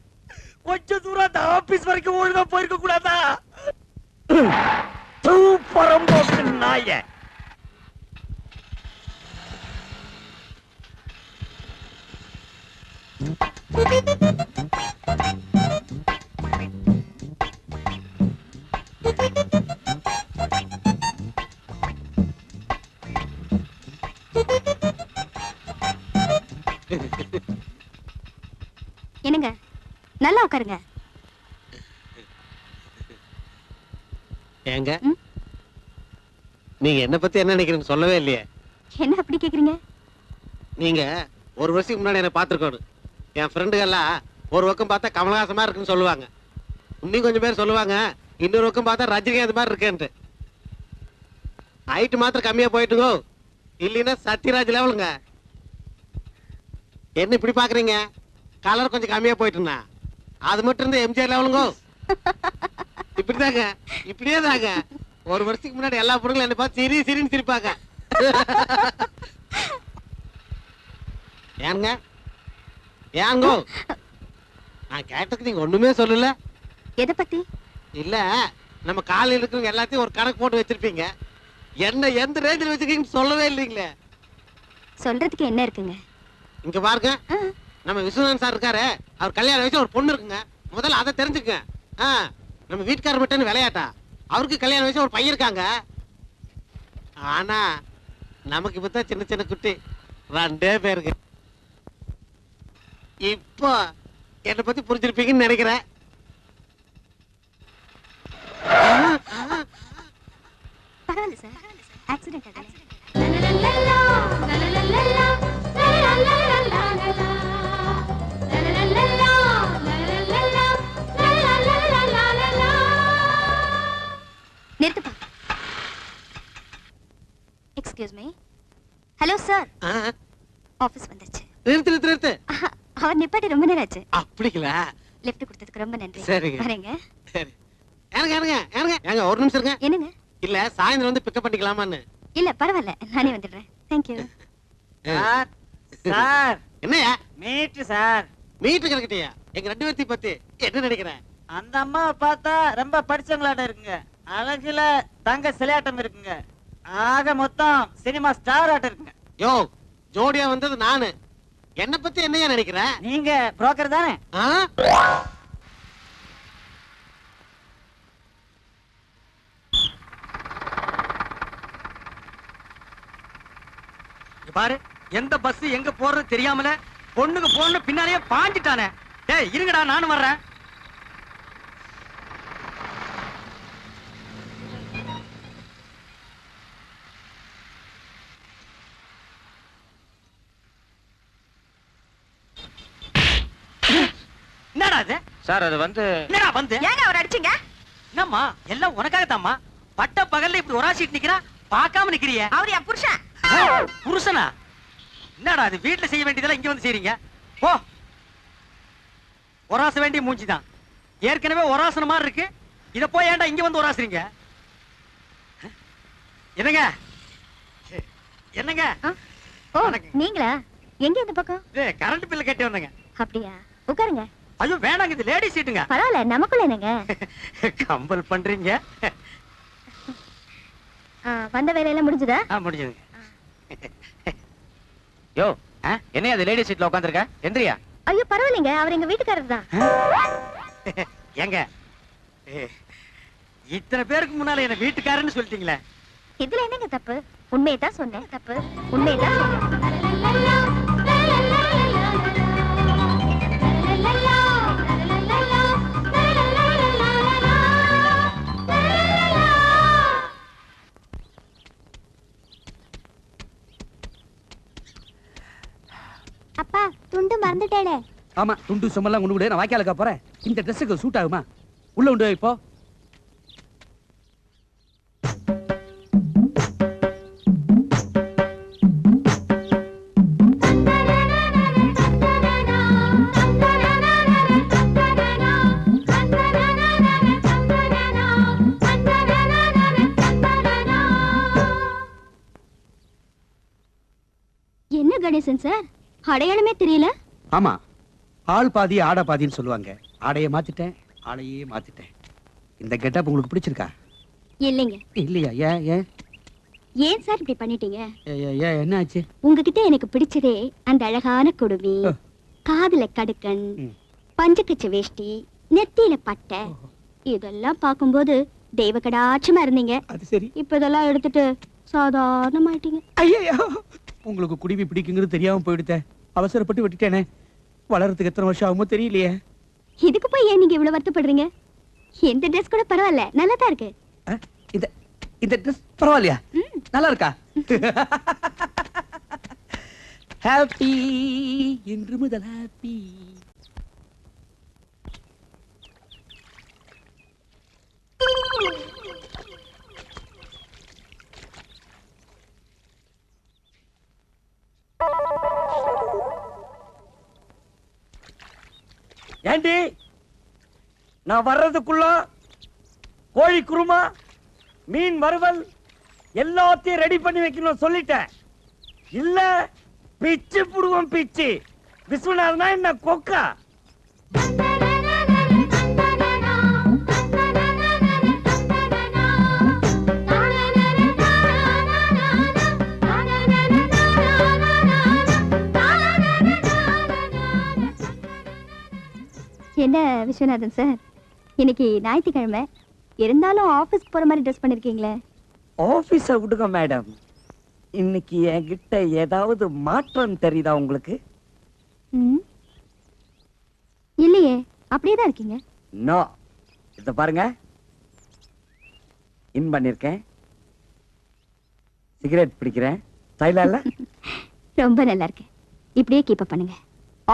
கொஞ்ச தூரம் அந்த ஆபீஸ் வரைக்கும் ஒழுங்கா போயிருக்க கூடாதா? பரம்போக்கு நாய. என்னங்க, நல்லா உட்காருங்க. ஏங்க நீங்க என்ன பத்தி என்ன நினைக்கிறீங்கன்னு சொல்லவே இல்லையே. என்ன அப்படி கேக்குறீங்க? நீங்க ஒரு வருஷத்துக்கு முன்னாடி என்ன பாத்துருக்கணும். என் ஃப்ரெண்டுகள்லாம் ஒரு பக்கம் பார்த்தா கமலஹாசன் மாதிரி இருக்குன்னு சொல்லுவாங்க. இன்னும் கொஞ்சம் பேர் சொல்லுவாங்க இன்னொரு பக்கம் பார்த்தா ரஜினிகாந்த் மாதிரி இருக்கேன்ட்டு. ஹைட் மாத்திரம் கம்மியா போயிட்டுங்கோ, இல்லைன்னா சத்யராஜ் லெவலுங்க. என்ன இப்படி பாக்குறீங்க? கலர் கொஞ்சம் கம்மியா போயிட்டுனா அது மட்டும் இருந்தா எம்ஜிஆர் லெவலுங்கோ. இப்படிதாங்க, இப்படியே தாங்க. ஒரு வருஷத்துக்கு முன்னாடி எல்லா பொண்ணுங்களும் என்ன பார்த்து சிரி சிரின்னு சிரிப்பாங்க. ஏங்க ஏங்கோ, நான் கேட்டதுக்கு நீங்க ஒண்ணுமே சொல்லல. எதை பத்தி? இல்ல, நம்ம காலையில் இருக்கிறவங்க எல்லாத்தையும் ஒரு கணக்கு போட்டு வச்சிருப்பீங்க. என்ன எந்த ரேஞ்சில் வச்சிருக்கீங்கன்னு சொல்லவே இல்லைங்களே. சொல்றதுக்கு என்ன இருக்குங்க? இங்க பாருங்க, நம்ம விஸ்வநாதன் சார் இருக்காரு, அவர் கல்யாணம் வயசு ஒரு பொண்ணு இருக்குங்க. முதல்ல அதை தெரிஞ்சுக்க. நம்ம வீட்டுக்காரர் மட்டும் விளையாட்டா, அவருக்கு கல்யாணம் வயசு ஒரு பையன் இருக்காங்க. ஆனா நமக்கு இப்பதான் சின்ன சின்ன குட்டி 2 பேருக்கு. இப்போ என்னை பத்தி புரிஞ்சிருப்பீங்கன்னு நினைக்கிறேன். பரவாயில்ல சார், ஆக்சிடென்ட் ஆகல. நிறுத்துப்பா. Excuse me. Hello sir, office வந்துச்சு. நிறுத்து நிறுத்து நிறுத்து. அவர் நிப்பாட்டி ரொம்ப நேரம் ஆச்சு. அப்படிங்களா? லிஃப்ட் கொடுத்ததுக்கு ரொம்ப நன்றி. சரிங்க. வரேங்க. சரி. ஏங்க ஒரு நிமிஷம் இருங்க. என்னங்க? இல்ல சாயந்தரம் வந்து பிக்கப் பண்ணிக்கலாமான்னு. இல்ல பரவாயில்ல, நானே வந்துடுறேன். Thank you. சார், சார், என்னையா மீட் சார். மீட்டு கிடக்கிட்டியா? எங்க 2 பேர்த்தி பத்தி என்ன நினைக்கிறேன்? அந்த அம்மாவை பார்த்தா ரொம்ப படிச்சவங்களாட்ட இருக்குங்க. அழகுல தங்க சிலையாட்டம் இருக்குங்க. ஆக மொத்தம் சினிமா ஸ்டார் ஆட்டம் இருக்குங்க. யோ, ஜோடியா வந்தது நானு. என்ன பத்தி என்னையா நினைக்கிற? நீங்க புரோக்கர் தானே? பாரு, எந்த பஸ் எங்க போறது தெரியாமல பொண்ணுக்கு போன பின்னாலேயே பாஞ்சிட்டானே. டேய் இருங்கடா, நானும் வர்றேன். என்னடா இது? சார் அது வந்து என்னடா வந்து? ஏங்க அவர் அடிச்சீங்க? என்னம்மா, எல்லாம் உனக்காகத்தாம்மா. பட்ட பகல்ல இப்படி ஒராசிட்டு நிக்கிறா, பார்க்காம நிக்கிறிய. அவர் என் புருஷன். புருஷனா? என்னடா அது, வீட்டுல செய்ய வேண்டியதெல்லாம் இங்க வந்து செய்றீங்க? போ. ஒராச வேண்டிய மூஞ்சிதான். ஏற்கனவே ஒராசன மாதிரி இருக்கு, இத போய் ஏன்டா இங்க வந்து ஒராசுறீங்க? என்னங்க என்னங்க, ஓ வணக்கம். நீங்களா எங்க இந்த பக்கம்? கரண்ட் பில் கட்டி வந்தேங்க. அப்படியா, உட்காருங்க. ஐயோ வேணாங்க, இது லேடி சீட்டுங்க. பரவாயில்ல, நமக்குள்ள என்னங்க. கம்பல் பண்றீங்க. வந்த வேலையெல்லாம் முடிஞ்சுதா? முடிஞ்சதுங்க. யோ என்ன அது லேடி சீட்ல உட்காந்துருக்க? எந்திரியா. ஐயோ பரவாயில்லைங்க, அவர் எங்க வீட்டுக்காரர் தான். ஏங்க இத்தனை பேருக்கு முன்னால என்ன வீட்டுக்காரன்னு சொல்லிட்டீங்களே. இதுல என்னங்க தப்பு? உண்மையை தான் சொன்னேன். தப்பு உண்மையை தான் சொன்னேன். அப்பா துண்டு மறந்துட்டேனே. ஆமா, துண்டு சும்மெல்லாம் கொண்டு விடு, நான் வாய்க்காலுக்கா போறேன். இந்த ட்ரெஸ்ஸுக்கு சூட் ஆகுமா? உள்ள உண்டு இப்போ. என்ன கணேசன் சார், அடையாளமே தெரியல. ஆமா, ஆள் பாதி ஆடை பாதின்னு சொல்லுவாங்க. ஆடையை மாத்திட்டேன், ஆளையே மாத்திட்டேன். இந்த கெட்டப் உங்களுக்கு பிடிச்சிருக்கா? இல்லைங்க. இல்லையா? ஏன் ஏன் ஏன் சார் இப்படி பண்ணிட்டீங்க? ஏன் என்ன ஆச்சு? உங்ககிட்ட எனக்கு பிடிச்சதே அந்த அழகான குடுமி, காதுல கடுக்கன், பஞ்சக்கச்ச வேஷ்டி, நெத்தியில பட்டை, இதெல்லாம் பார்க்கும்போது தெய்வ கடாட்சமா இருந்தீங்க. அது சரி. இப்ப இதெல்லாம் எடுத்துட்டு சாதாரணமாயிட்டீங்க. ஐயோ, உங்களுக்கு குடிமி பிடிக்குங்கிறது தெரியாம போயிடுத்தேன். அவசரப்பட்டு விட்டுட்டேனே. வளர்றதுக்கு எத்தனை வருஷம் ஆகுமோ தெரியலையே. இதுக்கு போய் ஏன் நீங்க இவ்வளவு வருத்தப்படுறீங்க? எந்த ட்ரெஸ் கூட பரவாயில்ல, நல்லா தான் இருக்கு. இந்த இந்த ட்ரெஸ் பரவாயில்லையா? நல்லா இருக்கா? ஹாப்பி இன்று முதல் ஹாப்பி. ஏண்டி நான் வர்றதுக்குள்ள கோழி குருமா, மீன் வறுவல் எல்லாத்தையும் ரெடி பண்ணி வைக்கணும் சொல்லிட்டேன். இல்ல பிச்சு புடுவோம் பிச்சு. விஸ்வநாதனா என்ன கொக்கா? என்ன விஸ்வநாதன் சார், இன்னைக்கு ஞாயிற்றுக்கிழமை இருந்தாலும் ஆபீஸ்க்கு போற மாதிரி ட்ரெஸ் பண்ணிருக்கீங்களே. ஆபீஸ விடுங்க மேடம். இன்னைக்கு என்கிட்ட ஏதாவது மாற்றம் தெரியுதா உங்களுக்கு? இல்லையே, அப்படியே தான் இருக்கீங்க. நோ, இத பாருங்க. இன் பண்ணிருக்கேன், சிகரெட் பிடிக்கிறேன். ஸ்டைலா இல்ல? ரொம்ப நல்லா இருக்கு. இப்படியே கீப் அப் பண்ணுங்க.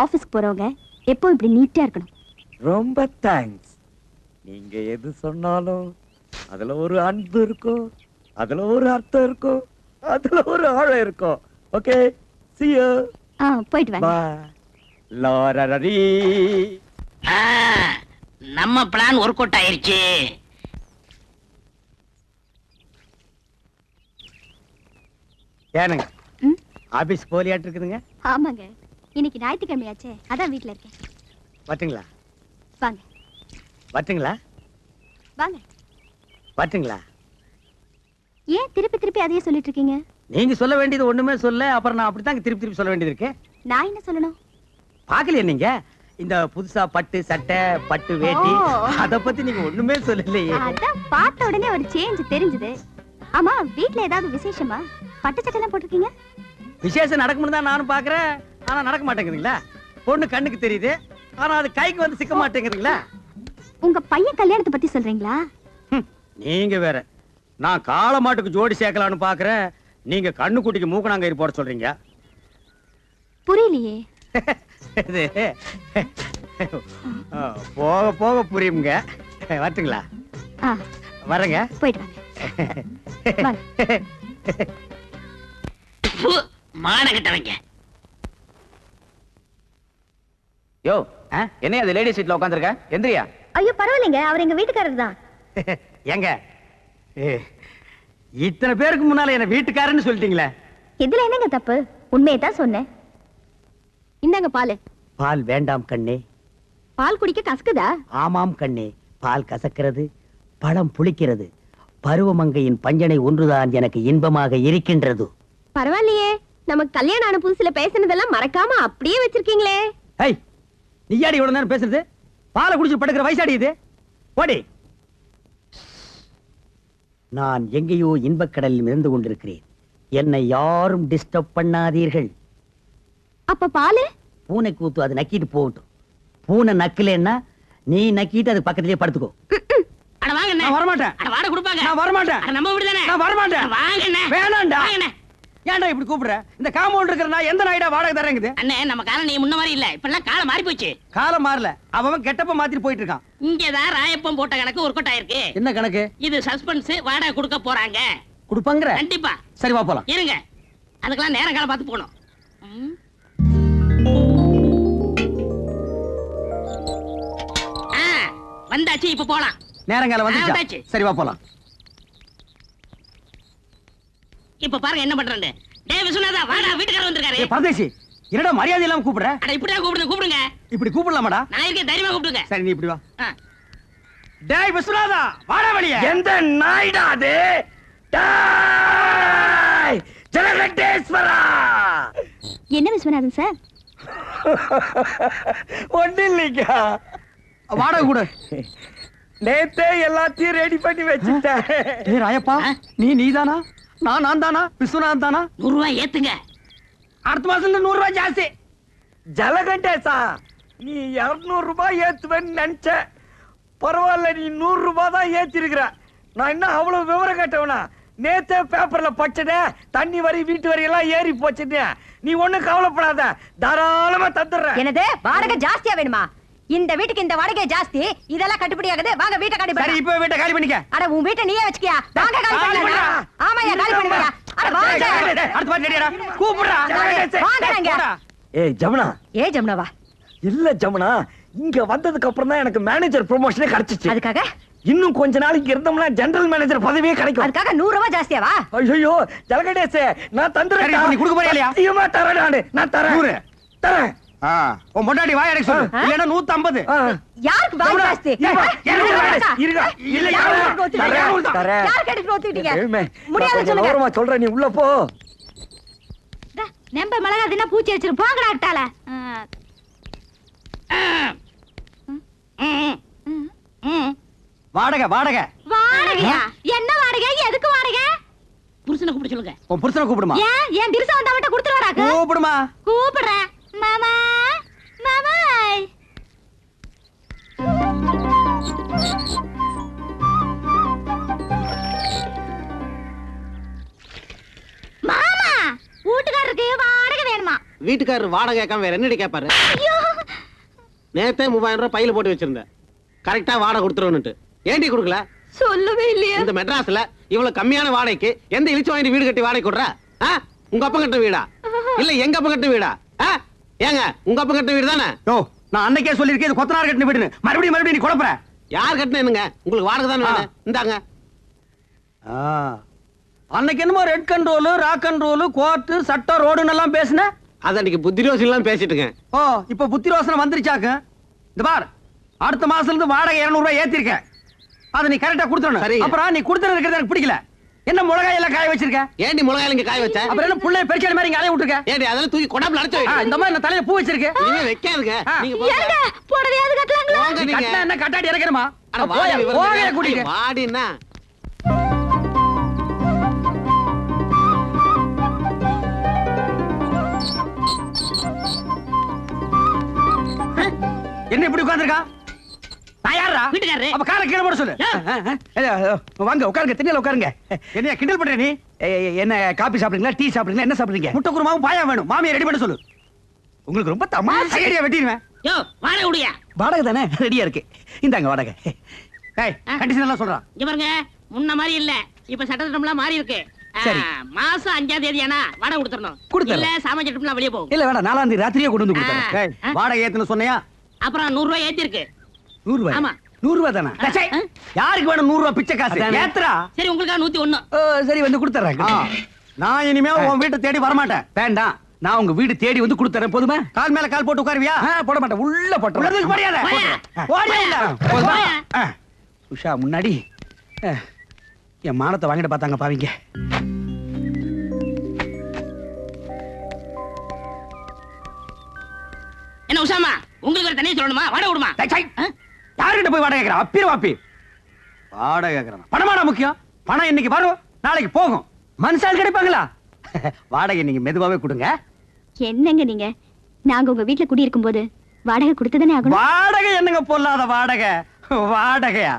ஆபீஸ்க்கு போறவங்க எப்போ இப்படி நீட்டா இருக்கணும். ரொம்ப தேங்க்ஸ். நீங்க எது சொன்னாலும் அதுல ஒரு அன்பு இருக்கும், அதுல ஒரு அர்த்தம் இருக்கும், அதுல ஒரு ஆழம் இருக்கும். Okay, see you. போயிட்டு வாங்க. Bye. லாரரரி. நம்ம பிளான் ஒர்க் அவுட் ஆயிருச்சு. ஏனுங்க ஆபீஸ் போலியாட்டு இருக்குதுங்க? ஆமாங்க, இன்னைக்கு ஞாயிற்றுக்கிழமையாச்சே, அதான் வீட்டுல இருக்கேன். வட்டுங்களா? வாங்க வட்டுங்களா? வாங்க. வட்டுங்களா? ஏன் திருப்பி திருப்பி அதையே சொல்லிட்டு இருக்கீங்க? நீங்க சொல்ல வேண்டியது ஒண்ணுமே சொல்ல, அப்புறம் நான் அப்படித்தாங்க திருப்பி திருப்பி சொல்ல வேண்டியது இருக்கு. நான் என்ன சொல்லணும்? பாக்கலையா நீங்க இந்த புதுசா பட்டு சட்டை, பட்டு வேட்டி, அத பத்தி நீங்க ஒண்ணுமே சொல்லலையே. அதான் பார்த்த உடனே ஒரு சேஞ்ச் தெரிஞ்சது. ஆமா, வீட்ல ஏதாவது விசேஷமா? பட்டு சட்டை எல்லாம் போட்டிருக்கீங்க? விசேஷம் நடக்கும்னு தான் நானும் பாக்குறேன், ஆனா நடக்க மாட்டேங்குதுங்களா? பொண்ணு கண்ணுக்கு தெரியுது, ஆனா அது கைக்கு வந்து சிக்க மாட்டேங்குதுங்களா? உங்க பையன் கல்யாணத்தை பத்தி சொல்றீங்களா? நீங்க வேற. நான் காளை மாட்டுக்கு ஜோடி சேர்க்கலான்னு பாக்குறேன், நீங்க கண்ணுக்குட்டிக்கு மூக்கணாங்கயிறு போட சொல்றீங்க. புரியலையே. இது போக போக புரியுங்க. வரட்டுங்களா? வரங்க. போயிட்டு வாங்க. மானகிட்டவங்க. யோ என்ன அது லேடி சீட்ல உட்காந்துருக்க? எந்திரியா. ஐயோ பரவாயில்லைங்க, அவர் எங்க வீட்டுக்காரர் தான். எங்க இத்தனை பேருக்கு முன்னால என்ன வீட்டுக்காரன்னு சொல்லிட்டீங்களே. இதுல என்னங்க தப்பு? உண்மையதான் சொன்னேன். இந்தாங்க பால். பால் வேண்டாம் கண்ணே. பால் குடிக்க கசக்குதா? ஆமாம் கண்ணே, பால் கசக்கிறது, பழம் புளிக்கிறது. பருவமங்கையின் பஞ்சனை ஒன்றுதான் எனக்கு இன்பமாக இருக்கின்றது. பரவாயில்லையே, நமக்கு கல்யாணம் ஆன புதுசுல பேசினதெல்லாம் மறக்காம அப்படியே வச்சிருக்கீங்களே. ஏய், நீயாடி இவ்வளவு நேரம் பேசுறது? பாலை குடிச்சு படுக்கிற வயசாடி இது. போடி. நான் எங்கேயோ இன்பக்கடலில் மிதந்து கொண்டிருக்கிறேன். என்னை யாரும் டிஸ்டர்ப் பண்ணாதீர்கள். அப்ப பாலு? பூனை கூத்து அது நக்கிட்டு போகட்டும். பூனை நக்கலன்னா நீ நக்கிட்டு அது பக்கத்திலேயே படுத்துக்கோ. அட வாங்க அண்ணே. நான் வரமாட்டேன். அட வாட கொடுப்பாங்க. நான் வரமாட்டேன். அட நம்ம வீடு தானே. நான் வரமாட்டேன். வாங்க அண்ணே. வேணாம்டா. வாங்க அண்ணே. ஏன்டா இப்படி கூப்பிடுற? இந்த காம்பவுண்ட் இருக்கிற நான் எந்த நாயிடா வாடகை தரேங்குது? அண்ணே நம்ம காலம் நீ முன்ன மாதிரி இல்ல. இப்பெல்லாம் காலம் மாறி போச்சு. காலம் மாறல, அவன் கெட்டப்ப மாத்திட்டு போயிட்டு இருக்கான். இங்கதான் ராயப்பம் போட்ட கணக்கு ஒர்க் அவுட் ஆயிருக்கு. என்ன கணக்கு? இது சஸ்பென்ஸ், வாடகை கொடுக்க போறாங்க. கொடுப்பாங்கற? கண்டிப்பா. சரி வா போலாம். இருங்க, அதுக்கெல்லாம் நேரம் காலம் பார்த்து போகணும். வந்தாச்சு, இப்ப போலாம். நேரங்கால வந்துச்சா? வந்தாச்சு. சரி வா போலாம். இப்ப பாருங்க என்ன பண்றேன்னு. டேய் விஸ்வநாதா, வாடா, வீட்டுக்காரர் வந்திருக்காரு. ஏய் பரதேசி, என்னடா மரியாதை இல்லாம கூப்பிடுற? அட இப்படியே கூப்பிடுங்க. இப்படி கூப்பிடலாமாடா? நான் இருக்கேன், தைரியமா கூப்பிடுங்க. சரி நீ இப்படி வா. டேய் விஸ்வநாதா, வாடா வெளிய. எந்த நாய்டா அது? டேய் ஜலகண்டேஸ்வரா. என்ன விஸ்வநாதன் சார்? ஒண்ணு இல்லைங்க, வாடகை கூட. நேத்தே எல்லாத்தையும் ரெடி பண்ணி வச்சுட்டேன். ஏய் ராயப்பா, நீதானா? நான் தானா? விஸ்வநாதன் தானா? 100 ரூபாய் ஏத்துங்க. அடுத்த மாசத்துல 100 ரூபாய் ஜாஸ்தி. ஜலகண்டேசா, நீ 200 ரூபாய் ஏத்துவேன்னு நினைச்ச. பரவாயில்ல, நீ 100 ரூபாய் தான் ஏத்திருக்கிற. நான் என்ன அவ்வளவு விவரம் கேட்டவனா? நேத்தே பேப்பர்ல படிச்சதே, தண்ணி வரி வீட்டு வரி எல்லாம் ஏறி போச்சுன்னு. நீ ஒண்ணும் கவலைப்படாத, தாராளமா தந்துடுறேன். என்னது வாடகை ஜாஸ்தியா வேணுமா? இந்த வீட்டுக்கு இந்த வாடகை ஜாஸ்தி, இதெல்லாம் கட்டுப்படி ஆகுது. வாங்க வீட்டை காலி சரி பண்ணு. இப்போ வீட்டை காலி பண்ணிக்க. அட உன் வீட்டை நீயே வச்சுக்கியா? வாங்க காலி பண்ணு. ஆமாயா, காலி பண்ணுவியா? அட வாங்க. அடுத்த பாட்டு ரெடியாடா. கூப்பிடுறா. வாங்கறாங்க. ஏய் ஜமுனா. ஏ ஜமுனாவா? இல்ல ஜமுனா, இங்க வந்ததுக்கு அப்புறம் தான் எனக்கு மேனேஜர் ப்ரமோஷனே கிடைச்சிச்சு. அதுக்காக இன்னும் கொஞ்ச நாளைக்கு இருந்தோம்னா ஜெனரல் மேனேஜர் பதவியே கிடைக்கும். அதுக்காக 100 ரூபாய் ஜாஸ்தியாவா? ஐயோ ஜலகண்டேசே, நான் தந்துறேன். நீ கொடுக்க போறியா இல்லையா? சத்தியமா தரேன். நான் தரேன். 100 தரேன். உன் பொண்டாட்டி வாய் அடைக்க சொல்லு. இல்லன்னா 150. யாருக்கு வாய் ஜாஸ்தி? இருங்க. இல்ல யாரு தரேன். யார் கேட்டு ஒத்துக்கிட்டீங்க? ஏமே, முடியாது நான் சொல்லுங்க. கௌரவமா சொல்றேன், நீ உள்ள போ. நம்ப மிளகா தின்னா பூச்சி வச்சிரு. போங்கடா அட்டால. வாடகை வாடகை. வாடகையா? என்ன வாடகை? எதுக்கு வாடகை? புருஷனை கூப்பிட சொல்லுங்க. உன் புருஷனை கூப்பிடுமா? ஏன் என் திருசம் வந்தா மட்டும் கொடுத்துருவாராக்கு? கூப்பிடுமா? கூப்பிடுறேன். மாமா மாமா. மாமா, வீட்டுக்காரருக்கு வாடகை வேணுமா? வீட்டுக்காரர் வாடகை கேட்காம வேற என்னடி கேட்பாரு? ஐயோ, நேத்தே 3000 ரூபாய் பையில போட்டு வச்சிருந்தேன். கரெக்டா வாடகை கொடுத்துருவனுட்டு. ஏண்டி கொடுக்கல? சொல்லவே இல்லையே. இந்த மெட்ராஸ்ல இவ்வளவு கம்மியான வாடகைக்கு எந்த இழிச்சு வாங்கி வீடு கட்டி வாடகை கொடுற? உங்க அப்பா கட்ட வீடா இல்ல எங்க அப்பா கட்ட வீடா? ஏங்க உங்க அப்பா கட்ட வீடு தானே? யோ, நான் அன்னைக்கே சொல்லிருக்கேன் இது கொத்தனார் கட்டின வீடுன்னு. மறுபடியும் நீ குழப்பற. யார் கட்டினேனுங்க? உங்களுக்கு வாடகை தானே வேணும். இந்தாங்க. அன்னைக்கு என்னமோ red control, rock control, court, சட்டம், ரோடுன்னு எல்லாம் பேசுன. அது அன்னைக்கு புத்தி ரோசி எல்லாம் பேசிட்டுங்க. ஓ, இப்ப புத்தி ரோசனை வந்துருச்சாக்க. இந்த பார், அடுத்த மாசத்துல இருந்து வாடகை 200 ரூபாய் ஏத்திருக்க. அதை நீ கரெக்டா கொடுத்துறணும். சரிங்க. அப்புறம் நீ கொடுத்துறது இருக்கிறது எனக்கு பிடிக்கல. என்ன மிளகாய் எல்லாம் காய வச்சிருக்க? ஏண்டி மிளகாய் இங்க காய வச்ச? அப்புறம் என்ன புள்ளைய பெருச்சாடி மாதிரி இங்க அலைய விட்டுருக்க? ஏண்டி அதெல்லாம் தூக்கி கொடாப்ல அடைச்சு வை. இந்த மாதிரி நான் தலையில பூ வச்சிருக்கு. இனிமே வைக்காதுங்க. நீங்க போங்க. ஏங்க புடவையாவது கட்டலாங்களா? போங்க நீ நீங்க. கட்டினா என்ன கட்டாடி இறக்கணுமா? அட வாடி போக கூட்டிட்டு. வாடினா என்ன இப்படி உட்கார்ந்திருக்கா? தயாரா? வீட்டுக்காரரு. அப்ப காலை கீழே போட சொல்லு. வாங்க உட்காருங்க, திண்ணையில உட்காருங்க. என்ன கிண்டல் பண்ற நீ? என்ன காபி சாப்பிடுறீங்களா, டீ சாப்பிடுறீங்களா, என்ன சாப்பிடுறீங்க? முட்டை குருமாவும் பாயா வேணும். மாமியை ரெடி பண்ண சொல்லு. உங்களுக்கு ரொம்ப தமாஷா ஐடியா வெட்டிடுவேன். யோ, வாடகை உடையா? வாடகை தானே ரெடியா இருக்கு. இந்தாங்க வாடகை. ஏய், கண்டிஷன் எல்லாம் சொல்றான். இங்க பாருங்க, முன்ன மாதிரி இல்ல. இப்ப சட்டத்திட்டம்லாம் மாறி இருக்கு. சரி. மாசம் 5ஆம் தேதி ஆனா வாடகை கொடுத்துறணும். கொடுத்துறேன். இல்ல சாமான் சட்டம்லாம் வெளியே போகும். இல்ல வேணாம், 4ஆம் தேதி ராத்திரியே கொண்டு வந்து கொடுத்துறேன். வாடகை ஏத்துன்னு சொன்னையா? அப்புறம் 100 ரூபாய் ஏத்தி இருக்கு. 100 ரூபாய். ஆமா. 100 ரூபாய் தானா? டச்சை, யாருக்கு வேணும் 100 ரூபாய் பிச்சை காசு? ஏத்துறா. சரி, உங்களுக்கா 101. சரி வந்து கொடுத்துறேன். நான் இனிமே உன் வீட்டை தேடி வரமாட்டேன். வேண்டாம், நான் உங்க வீடு தேடி வந்து கொடுத்துறேன் போதுமா? கால் மேல கால் போட்டு உட்காருவியா? போட மாட்டேன், உள்ள உள்ள போட்டு தூக்கி போடியாத. ஓடியா இல்ல? போதுமா? உஷா முன்னாடி என் மானத்தை வாங்கிட்டு பார்த்தாங்க பாவிங்க. என்ன உஷாமா, உங்களுக்கு ஒரு தனியா சொல்லணுமா? வாடகை விடுமா? யாருகிட்ட போய் வாடகை கேட்கறான்? அப்பீர் வாப்பி வாடகை கேட்கறான். பணமாடா முக்கியம். பணம் இன்னைக்கு வரும், நாளைக்கு போகும். மனுஷால் கிடைப்பாங்களா? வாடகை நீங்க மெதுவாவே கொடுங்க. என்னங்க நீங்க, நாங்க உங்க வீட்டுல குடி இருக்கும்போது வாடகை கொடுத்துதானே ஆகணும். வாடகை என்னங்க பொல்லாத வாடகை? வாடகையா?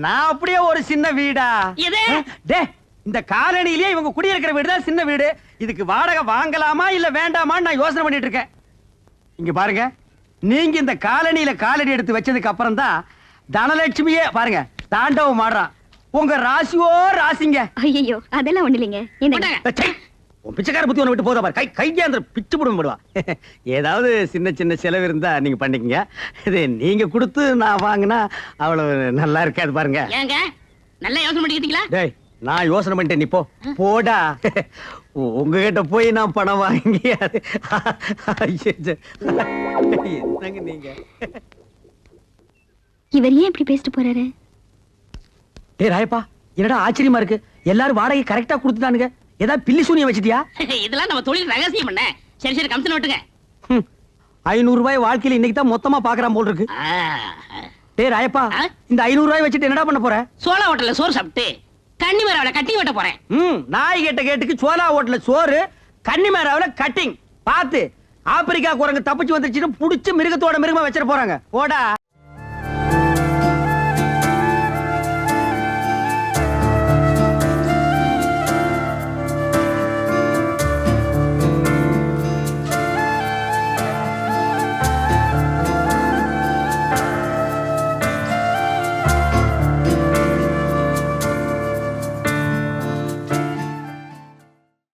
நான் அப்படியே ஒரு சின்ன வீடா? எது? டே, இந்த காலனிலேயே இவங்க குடியிருக்கிற வீடு தான் சின்ன வீடு. இதுக்கு வாடகை வாங்கலாமா இல்ல வேண்டாமான்னு நான் யோசனை பண்ணிட்டு இருக்கேன். இங்க பாருங்க, நீங்க இந்த காலனியில காலடி எடுத்து வச்சதுக்கு அப்புறம் தான் தனலட்சுமியே பாருங்க தாண்டவம் ஆடுறான். உங்க ராசியோ ராசிங்க. ஐயோ அதெல்லாம் ஒண்ணு இல்லைங்க. ச்சை, உன் பிச்சைக்கார புத்தி ஒண்ணு விட்டு போதா பாரு. கையாந்திர பிச்சு புடுங்க போடுவா. ஏதாவது சின்ன சின்ன செலவு இருந்தா நீங்க பண்ணிக்கங்க. இது நீங்க கொடுத்து நான் வாங்கினா அவ்வளவு நல்லா இருக்காது பாருங்க. ஏங்க நல்லா யோசனை பண்ணிக்கிட்டீங்களா? டேய், நான் யோசனை பண்ணிட்டேன், நீ போ போடா. உங்ககிட்ட போய் நான் பணம் வாங்கி என்னங்க நீங்க? இவர் ஏன் இப்படி பேசிட்டு போறாரு? டேய் ராயப்பா, என்னடா ஆச்சரியமா இருக்கு, எல்லாரும் வாடகை கரெக்டா கொடுத்துட்டானுங்க. ஏதாவது பில்லி சூனியம் வச்சிட்டியா? இதெல்லாம் நம்ம தொழில் ரகசியம் பண்ண. சரி சரி, கமிஷன் விட்டுங்க. 500 ரூபாய் வாழ்க்கையில இன்னைக்கு தான் மொத்தமா பாக்குறான் போல் இருக்கு. டேய் ராயப்பா, இந்த 500 ரூபாய் வச்சுட்டு என்னடா பண்ண போற? சோளா ஹோட்டல்ல சோறு சாப்பிட்டு கன்னிமேராவில கட்டி வெட்ட போறேன். நாய் கேட்ட கேட்டுக்கு சோலா ஹோட்டல்ல சோறு, கன்னிமேராவில கட்டிங். பாத்து ஆப்பிரிக்கா குரங்கு தப்பிச்சு வந்துருச்சுன்னு புடிச்சு மிருகத்தோட மிருகமா வச்சிட போறாங்க. போடா.